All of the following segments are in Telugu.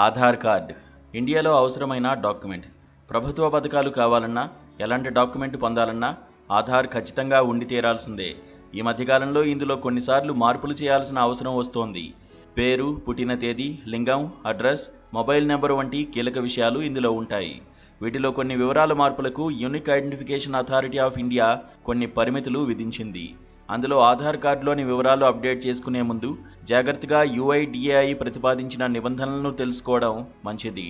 ఆధార్ కార్డ్ ఇండియాలో అవసరమైన డాక్యుమెంట్. ప్రభుత్వ పథకాలు కావాలన్నా, ఎలాంటి డాక్యుమెంట్ పొందాలన్నా ఆధార్ ఖచ్చితంగా ఉండి తీరాల్సిందే. ఈ మధ్యకాలంలో ఇందులో కొన్నిసార్లు మార్పులు చేయాల్సిన అవసరం వస్తోంది. పేరు, పుట్టిన తేదీ, లింగం, అడ్రస్, మొబైల్ నెంబర్ వంటి కీలక విషయాలు ఇందులో ఉంటాయి. వీటిలో కొన్ని వివరాల మార్పులకు unique identification authority of India కొన్ని పరిమితులు విధించింది. అందులో ఆధార్ కార్డులోని వివరాలు అప్డేట్ చేసుకునే ముందు జాగ్రత్తగా UIDAI ప్రతిపాదించిన నిబంధనలను తెలుసుకోవడం మంచిది.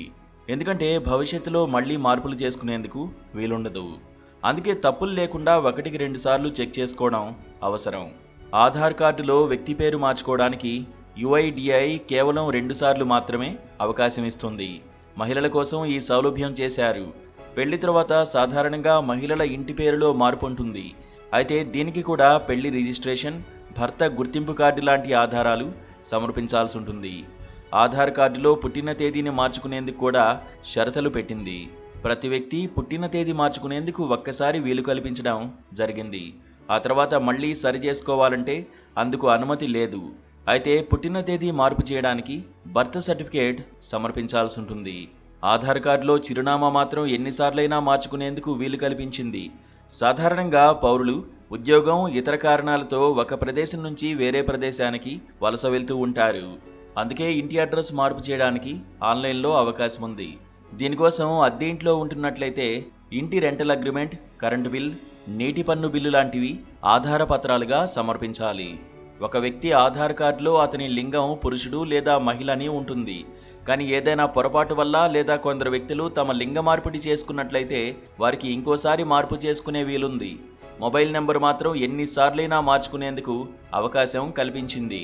ఎందుకంటే భవిష్యత్తులో మళ్ళీ మార్పులు చేసుకునేందుకు వీలుండదు. అందుకే తప్పులు లేకుండా 1-2 సార్లు చెక్ చేసుకోవడం అవసరం. ఆధార్ కార్డులో వ్యక్తి పేరు మార్చుకోవడానికి UIDAI కేవలం 2 సార్లు మాత్రమే అవకాశం ఇస్తుంది. మహిళల కోసం ఈ సౌలభ్యం చేశారు. పెళ్లి తర్వాత సాధారణంగా మహిళల ఇంటి పేరులో మార్పు ఉంటుంది. అయితే దీనికి కూడా పెళ్లి రిజిస్ట్రేషన్, భర్త గుర్తింపు కార్డు లాంటి ఆధారాలు సమర్పించాల్సి ఉంటుంది. ఆధార్ కార్డులో పుట్టిన తేదీని మార్చుకునేందుకు కూడా షరతులు పెట్టింది. ప్రతి వ్యక్తి పుట్టిన తేదీ మార్చుకునేందుకు ఒక్కసారి వీలు కల్పించడం జరిగింది. ఆ తర్వాత మళ్ళీ సరి చేసుకోవాలంటే అందుకు అనుమతి లేదు. అయితే పుట్టిన తేదీ మార్పు చేయడానికి బర్త్ సర్టిఫికేట్ సమర్పించాల్సి ఉంటుంది. ఆధార్ కార్డులో చిరునామా మాత్రం ఎన్నిసార్లైనా మార్చుకునేందుకు వీలు కల్పించింది. సాధారణంగా పౌరులు ఉద్యోగం, ఇతర కారణాలతో ఒక ప్రదేశం నుంచి వేరే ప్రదేశానికి వలస వెళ్తూ ఉంటారు. అందుకే ఇంటి అడ్రస్ మార్పు చేయడానికి ఆన్లైన్లో అవకాశం ఉంది. దీనికోసం అద్దె ఇంట్లో ఉంటున్నట్లయితే ఇంటి రెంటల్ అగ్రిమెంట్, కరెంటు బిల్, నీటి పన్ను బిల్లు లాంటివి ఆధార పత్రాలుగా సమర్పించాలి. ఒక వ్యక్తి ఆధార్ కార్డులో అతని లింగం పురుషుడు లేదా మహిళ అని ఉంటుంది. కానీ ఏదైనా పొరపాటు వల్ల లేదా కొందరు వ్యక్తులు తమ లింగ మార్పిడి చేసుకున్నట్లయితే వారికి ఇంకోసారి మార్పు చేసుకునే వీలుంది. మొబైల్ నెంబర్ మాత్రం ఎన్నిసార్లైనా మార్చుకునేందుకు అవకాశం కల్పించింది.